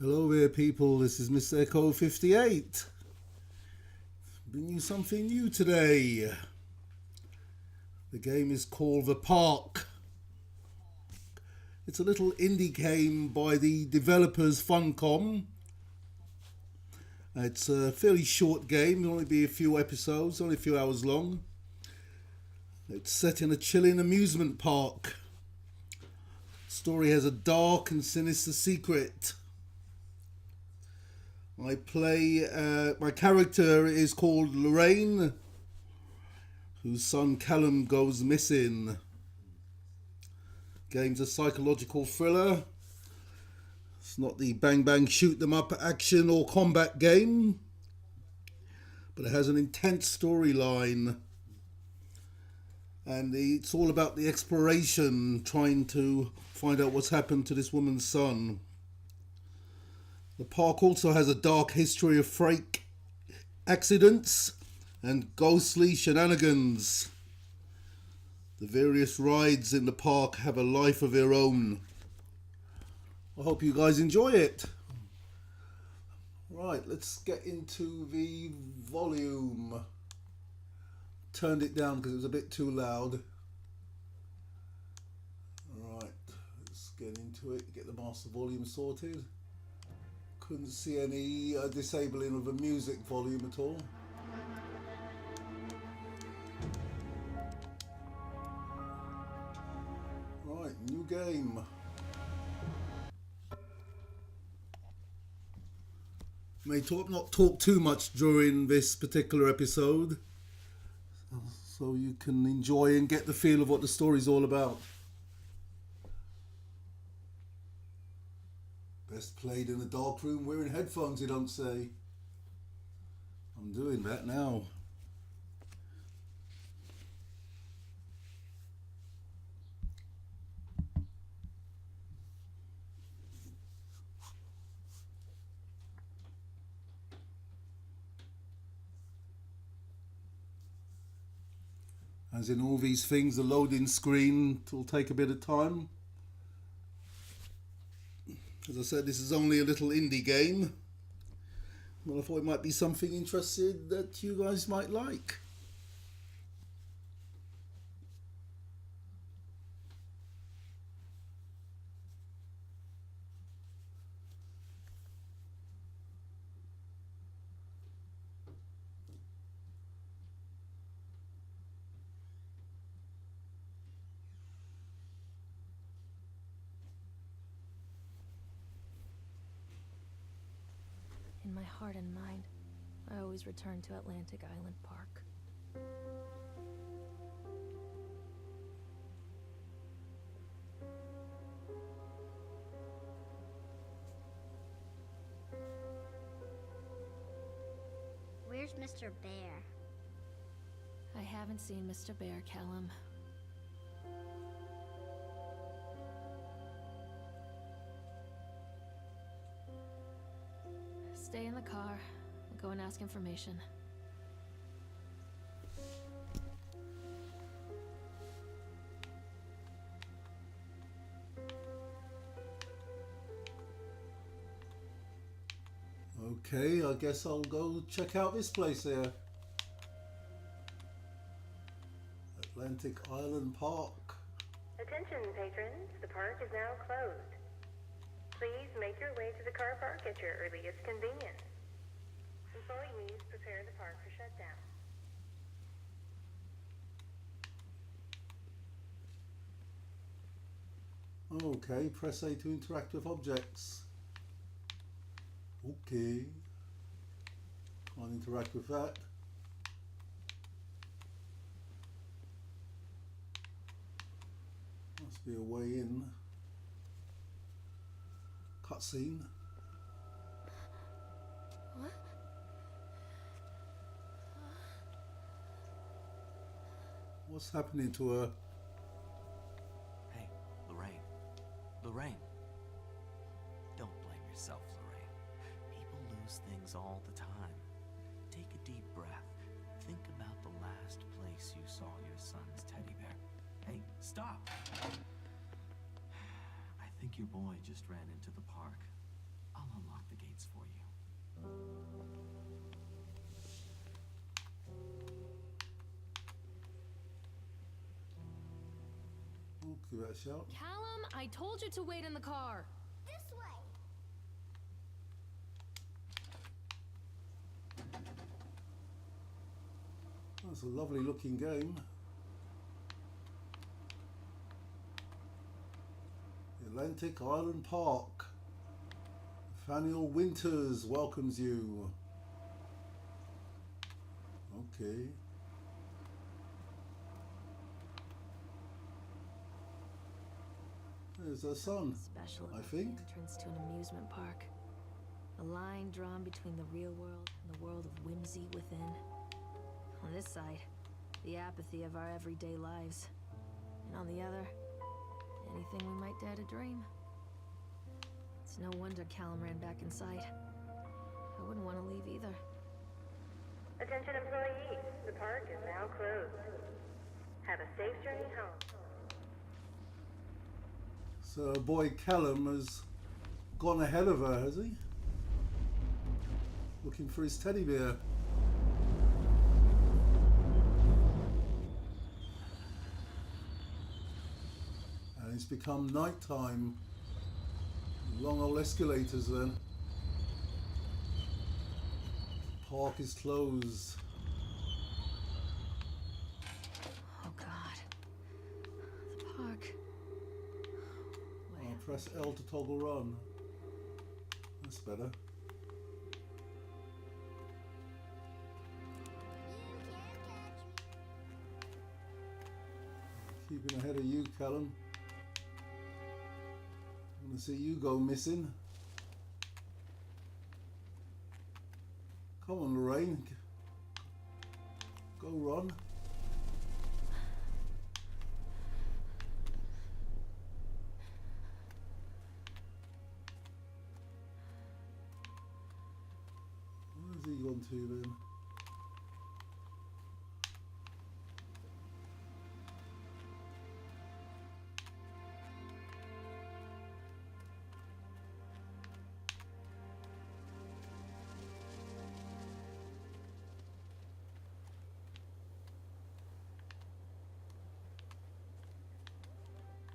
Hello there, people. This is Mr. Echo 58. Bringing you something new today. The game is called The Park. It's a little indie game by the developers Funcom. It's a fairly short game. It'll only be a few episodes, only a few hours long. It's set in a chilling amusement park. The story has a dark and sinister secret. My character is called Lorraine, whose son Callum goes missing. Game's a psychological thriller. It's not the bang bang shoot them up action or combat game, but it has an intense storyline, and it's all about the exploration, trying to find out what's happened to this woman's son. The park also has a dark history of freak accidents and ghostly shenanigans. The various rides in the park have a life of their own. I hope you guys enjoy it. Right, let's get into the volume. Turned it down because it was a bit too loud. Right, let's get into it, get the master volume sorted. Couldn't see any disabling of the music volume at all. Right, new game. May not talk too much during this particular episode, so you can enjoy and get the feel of what the story's all about. Best played in a dark room wearing headphones, you don't say. I'm doing that now. As in all these things, the loading screen will take a bit of time. As I said, this is only a little indie game, but I thought it might be something interesting that you guys might like. In my heart and mind, I always return to Atlantic Island Park. Where's Mr. Bear? I haven't seen Mr. Bear, Callum. Stay in the car. I'll go and ask information. Okay, I guess I'll go check out this place here. Atlantic Island Park. Attention patrons, the park is now closed. Please make your way to the car park at your earliest convenience. Employees prepare the park for shutdown. Okay, press A to interact with objects. Okay. Can't interact with that. Must be a way in. Cutscene. What? What's happening to her? Hey, Lorraine. Lorraine. Don't blame yourself, Lorraine. People lose things all the time. Take a deep breath. Think about the last place you saw your son's teddy bear. Hey, stop! I think your boy just ran into the park. I'll unlock the gates for you. Oh, give that a shout. Callum, I told you to wait in the car. This way. That's a lovely looking game. Atlantic Island Park. Nathaniel Winters welcomes you. Okay. There's her son, Special I about think. the entrance to an amusement park. A line drawn between the real world and the world of whimsy within. On this side, the apathy of our everyday lives. And on the other, anything we might dare to dream. It's no wonder Callum ran back inside. I wouldn't want to leave either. Attention employees, the park is now closed. Have a safe journey home. So our boy Callum has gone ahead of her, has he? Looking for his teddy bear. And it's become night time. Long old escalators then. Park is closed. Oh God. The park. I'll press L to toggle run. That's better. Keeping ahead of you, Callum. I want to see you go missing. Come on, Lorraine. Go run. Where's he gone to then?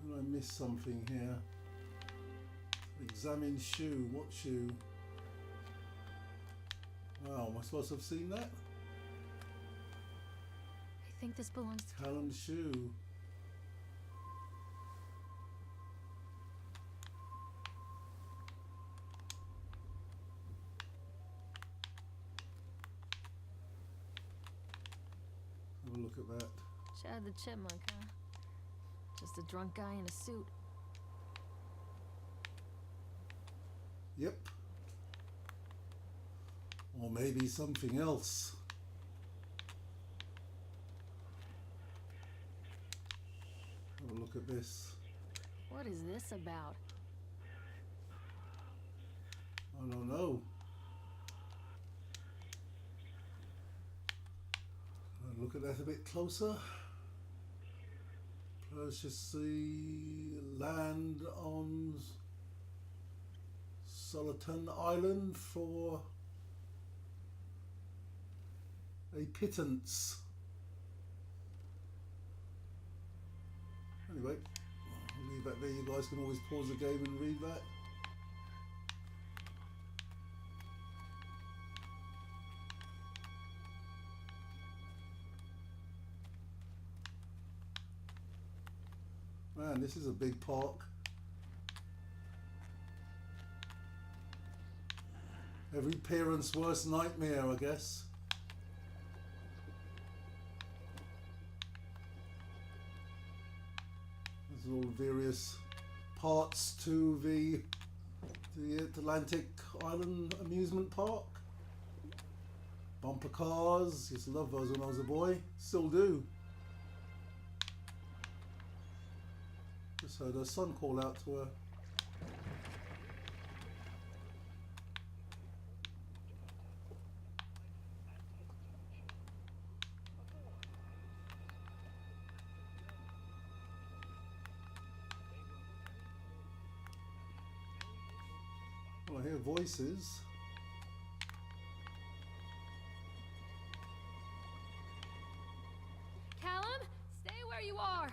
Did I miss something here? Examine shoe. What shoe? Wow, am I supposed to have seen that? I think this belongs to... Callum's shoe. Have a look at that. Chad the Chipmunk, huh? Just a drunk guy in a suit. Yep. Or maybe something else. Have a look at this. What is this about? I don't know. I'll look at that a bit closer. Purchase the land on Soliton Island for a pittance. Anyway, I'll leave that there. You guys can always pause the game and read that. Man, this is a big park. Every parent's worst nightmare, I guess. There's all various parts to the Atlantic Island amusement park. Bumper cars. Used to love those when I was a boy. Still do. Just heard her son call out to her. Well, I hear voices. Callum, stay where you are.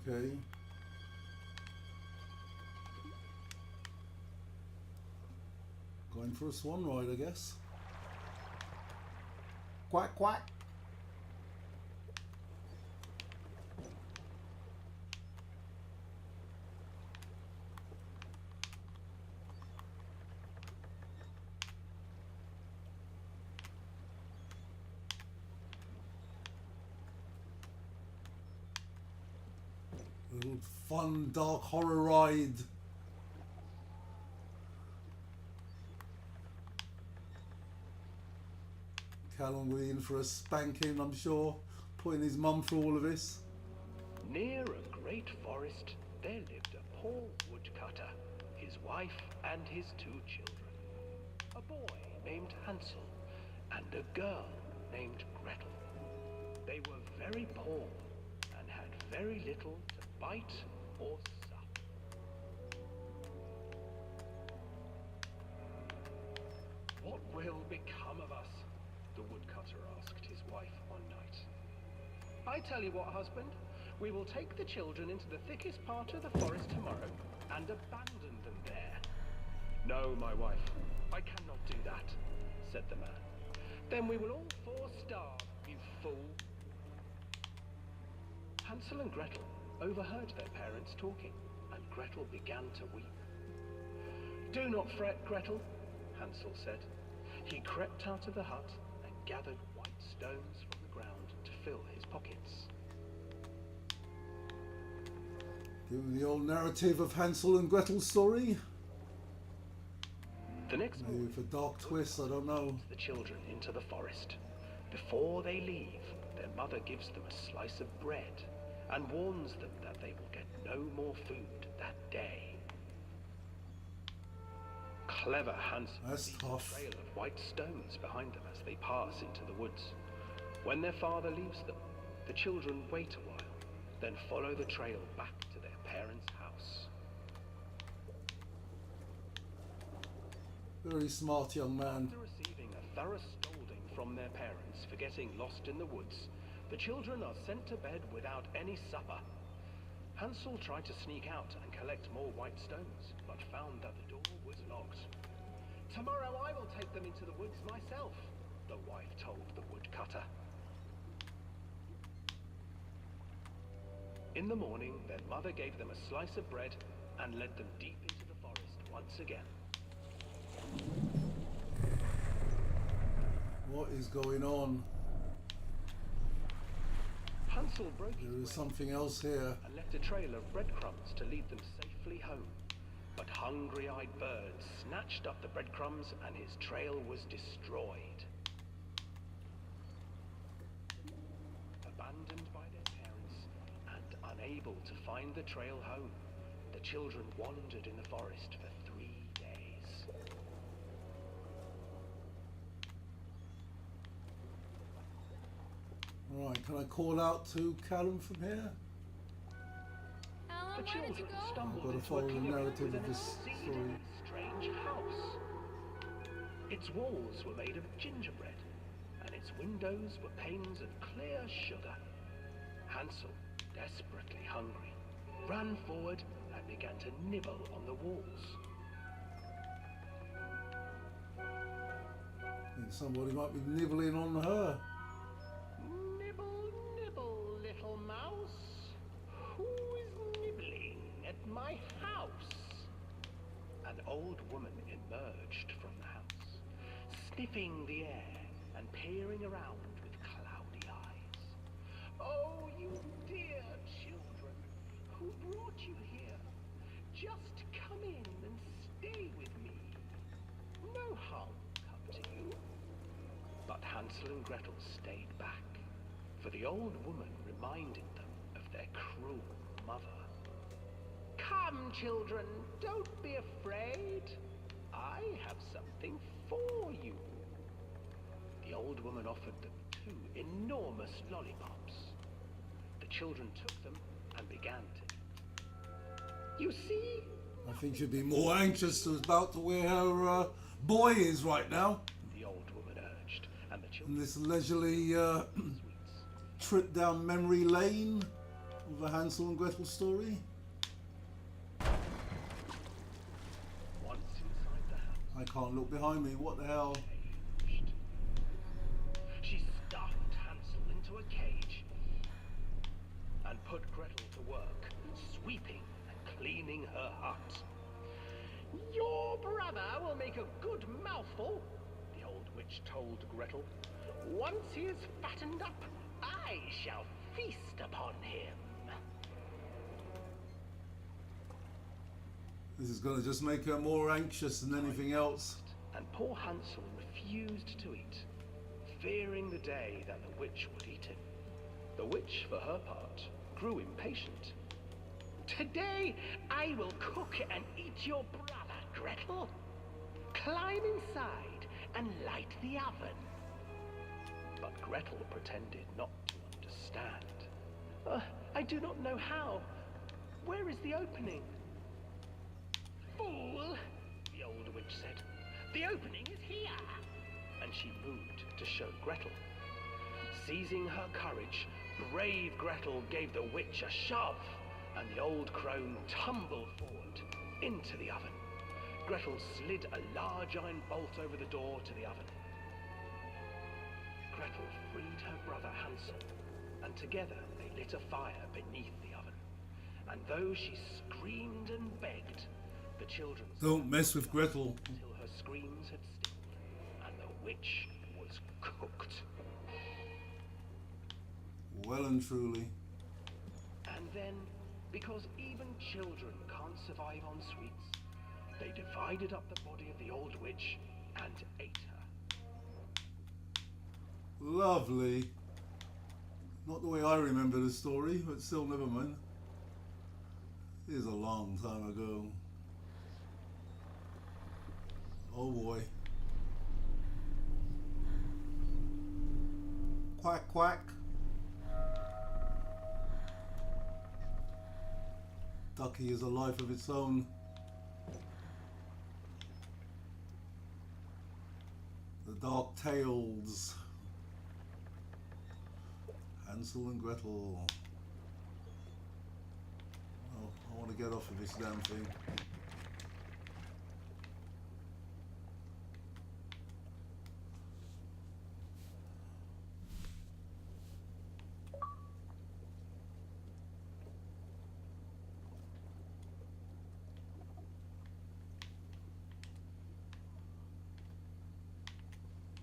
Okay. Going for a swan ride, I guess. Quack, quack. Little fun dark horror ride. Callum will be in for a spanking, I'm sure, putting his mum through all of this. Near a great forest, there lived a poor woodcutter, his wife and his 2 children. A boy named Hansel and a girl named Gretel. They were very poor and had very little to bite or sup. What will become of us? The woodcutter asked his wife one night. I tell you what, husband, we will take the children into the thickest part of the forest tomorrow and abandon them there. No, my wife, I cannot do that, said the man. Then we will all 4 starve, you fool. Hansel and Gretel overheard their parents talking, and Gretel began to weep. Do not fret, Gretel, Hansel said. He crept out of the hut and gathered white stones from the ground to fill his pockets. Give him the old narrative of Hansel and Gretel's story. The next Maybe morning, with a dark twist, I don't know. the children into the forest. Before they leave, their mother gives them a slice of bread and warns them that they will get no more food that day. Clever Hansel That's leaves tough. a trail of white stones behind them as they pass into the woods. When their father leaves them, the children wait a while, then follow the trail back to their parents' house. Very smart young man. After receiving a thorough scolding from their parents for getting lost in the woods, the children are sent to bed without any supper. Hansel tried to sneak out and collect more white stones, but found that the door was locked. Tomorrow I will take them into the woods myself, the wife told the woodcutter. In the morning, their mother gave them a slice of bread and led them deep into the forest once again. What is going on? Hansel broke There his is way something else here. and left a trail of breadcrumbs to lead them safely home. But hungry-eyed birds snatched up the breadcrumbs and his trail was destroyed. Abandoned by their parents and unable to find the trail home, the children wandered in the forest for 3 days. Right, can I call out to Callum from here? The Alan, where did you children go? stumbled I've got to into follow a the clearing narrative with of an this exceedingly story. strange house. Its walls were made of gingerbread, and its windows were panes of clear sugar. Hansel, desperately hungry, ran forward and began to nibble on the walls. Think somebody might be nibbling on her. Nibble, nibble, little mouse. Who is nibbling at my house? An old woman emerged from the house, sniffing the air and peering around with cloudy eyes. Oh, you dear children, who brought you here? Just come in and stay with me. No harm will come to you. But Hansel and Gretel stayed back, for the old woman reminded them of their cruel mother. Come Come, children, don't be afraid. I have something for you. The old woman offered them 2 enormous lollipops. The children took them and began to eat. You see? I think she'd be more anxious about where her boy is right now. The old woman urged, and the In children this leisurely sweets. trip down memory lane of the Hansel and Gretel story. Once inside the house, I can't look behind me. What the hell? she stuffed Hansel into a cage and put Gretel to work, sweeping and cleaning her hut. Your brother will make a good mouthful, the old witch told Gretel. Once he is fattened up, I shall feast upon him. This is going to just make her more anxious than anything else. And poor Hansel refused to eat, fearing the day that the witch would eat him. The witch, for her part, grew impatient. Today I will cook and eat your brother, Gretel. Climb inside and light the oven. But Gretel pretended not to understand. I do not know how. Where is the opening? Fool, the old witch said. The opening is here. And she moved to show Gretel. Seizing her courage, brave Gretel gave the witch a shove, and the old crone tumbled forward into the oven. Gretel slid a large iron bolt over the door to the oven. Gretel freed her brother Hansel, and together they lit a fire beneath the oven. And though she screamed and begged, the children Don't mess with Gretel. until her screams had stilled, and the witch was cooked. Well and truly. And then, because even children can't survive on sweets, they divided up the body of the old witch and ate her. Lovely. Not the way I remember the story, but still never mind. It is a long time ago. Oh boy. Quack quack. Ducky is a life of its own. The Dark Tales. Hansel and Gretel. Oh, I want to get off of this damn thing.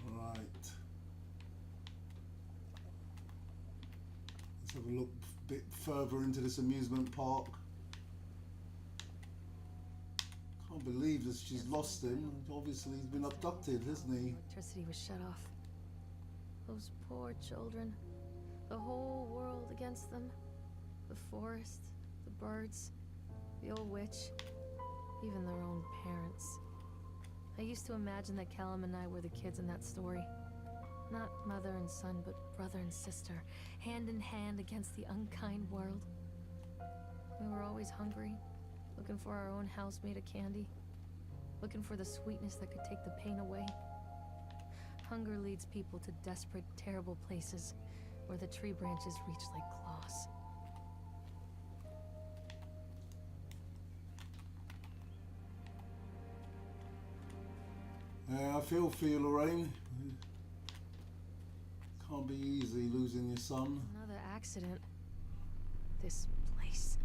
Right. Let's have a look a bit further into this amusement park. Can't believe that she's lost him. Obviously he's been abducted, hasn't he? Electricity was shut off. Those poor children. The whole world against them. The forest, the birds, the old witch, even their own parents. I used to imagine that Callum and I were the kids in that story. Not mother and son, but brother and sister, hand in hand against the unkind world. We were always hungry, looking for our own house made of candy, looking for the sweetness that could take the pain away. Hunger leads people to desperate, terrible places where the tree branches reach like claws. Yeah, I feel for you, Lorraine. Can't be easy losing your son. Another accident. This place.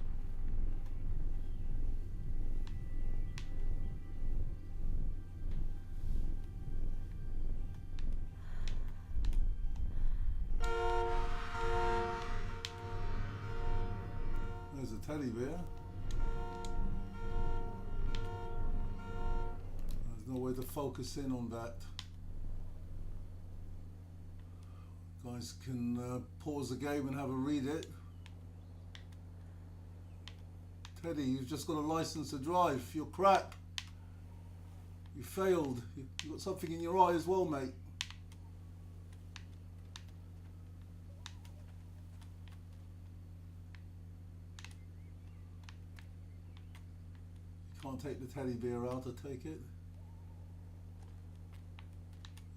There's a teddy bear. There's no way to focus in on that. Guys can pause the game and have a read it. Teddy, you've just got a license to drive. You're crap. You failed. You've got something in your eye as well, mate. You can't take the teddy bear out, I take it.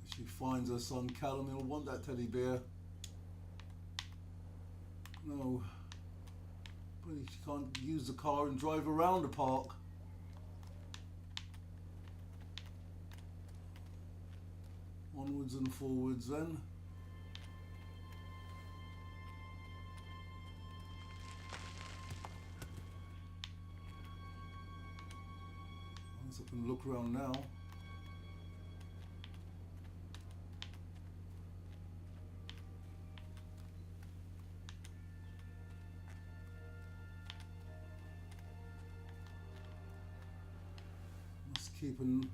If she finds her son Callum, he'll want that teddy bear. No. But she can't use the car and drive around the park. Onwards and forwards then. Let's up and look around now. Must keep an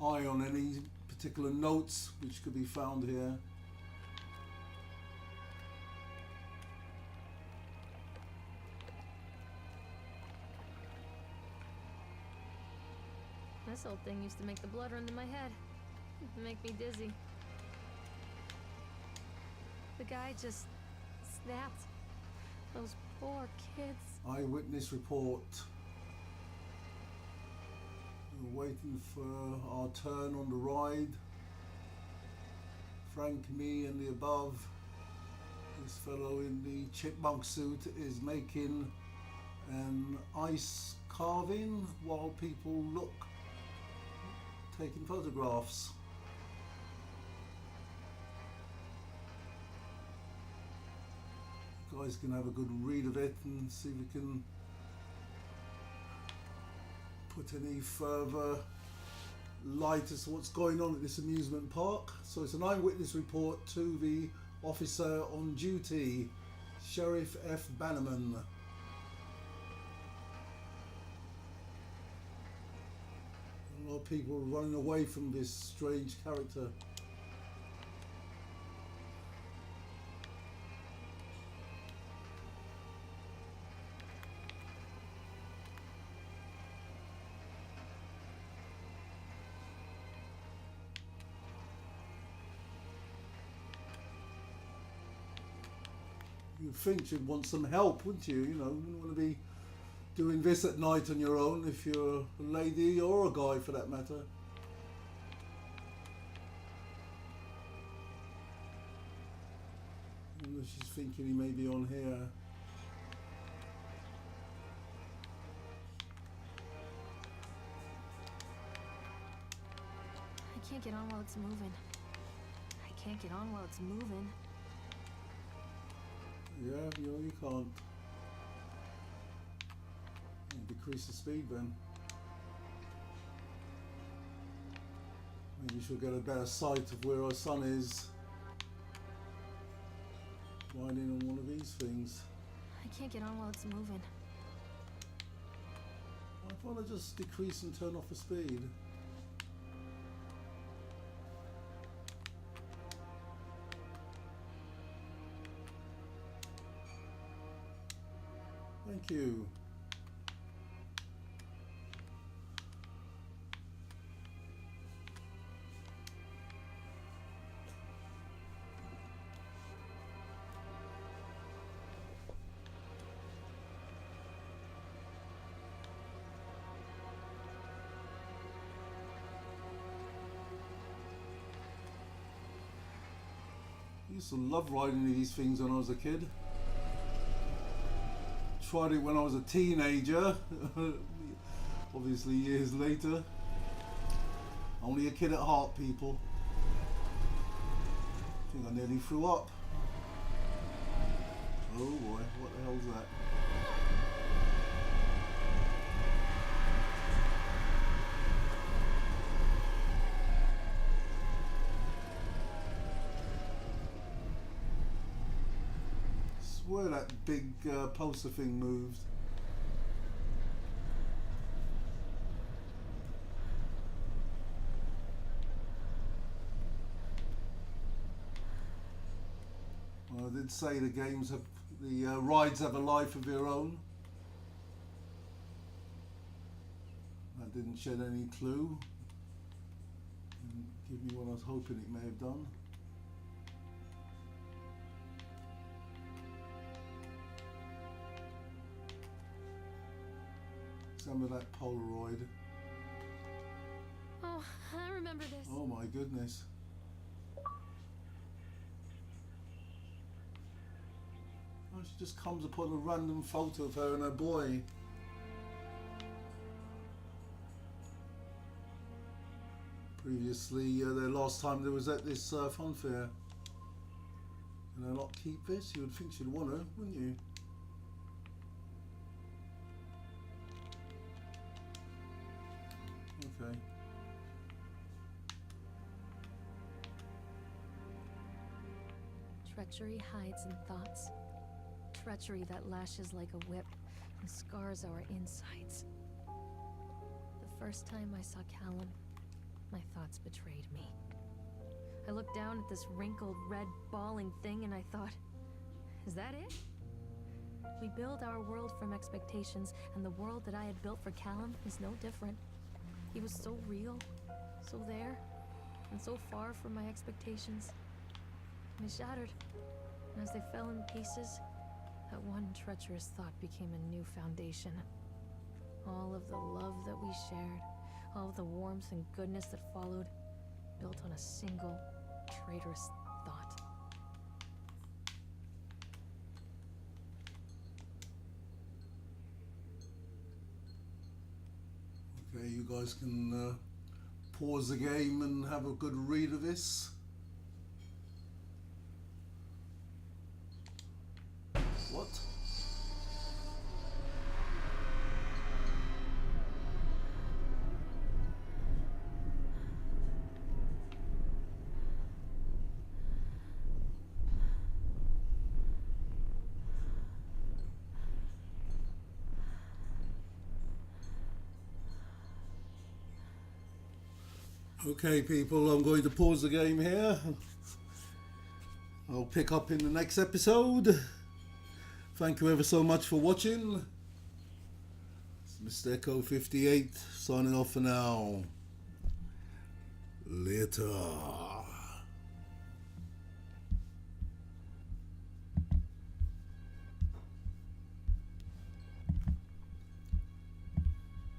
eye on any particular notes which could be found here. This old thing used to make the blood run to my head. Make me dizzy. The guy just snapped. Those poor kids. Eyewitness report. We're waiting for our turn on the ride. Frank, me and the above. This fellow in the chipmunk suit is making an ice carving while people look, taking photographs. You guys can have a good read of it and see if we can put any further light as to what's going on at this amusement park. So it's an eyewitness report to the officer on duty, Sheriff F. Bannerman. A lot of people running away from this strange character. You'd think you'd want some help, wouldn't you? You know, you wouldn't want to be doing this at night on your own if you're a lady or a guy for that matter. And she's thinking he may be on here. I can't get on while it's moving. I can't get on while it's moving. Yeah, you can't. Decrease the speed then. Maybe she'll get a better sight of where our son is. Riding on one of these things. I can't get on while it's moving. Why can't I just decrease and turn off the speed? Thank you. I used to love riding these things when I was a kid. Tried it when I was a teenager, obviously years later. Only a kid at heart, people. I think I nearly threw up. Oh boy, what the hell's that? Where that big poster thing moved. Well, I did say the games have, the rides have a life of their own. That didn't shed any clue. Didn't give me what I was hoping it may have done. Some of that Polaroid. Oh, I remember this. Oh my goodness. Oh, she just comes upon a random photo of her and her boy. Previously, the last time they was at this fun fair. Can I not keep this? You would think she'd want to, wouldn't you? Okay. Treachery hides in thoughts. Treachery that lashes like a whip and scars our insides. The first time I saw Callum, my thoughts betrayed me. I looked down at this wrinkled, red, bawling thing and I thought, is that it? We build our world from expectations, and the world that I had built for Callum is no different. He was so real, so there, and so far from my expectations. And they shattered, and as they fell in pieces, that one treacherous thought became a new foundation. All of the love that we shared, all of the warmth and goodness that followed, built on a single traitorous thought. Okay, you guys can pause the game and have a good read of this. What? Okay, people, I'm going to pause the game here. I'll pick up in the next episode. Thank you ever so much for watching. It's Mr. Echo 58 signing off for now. Later.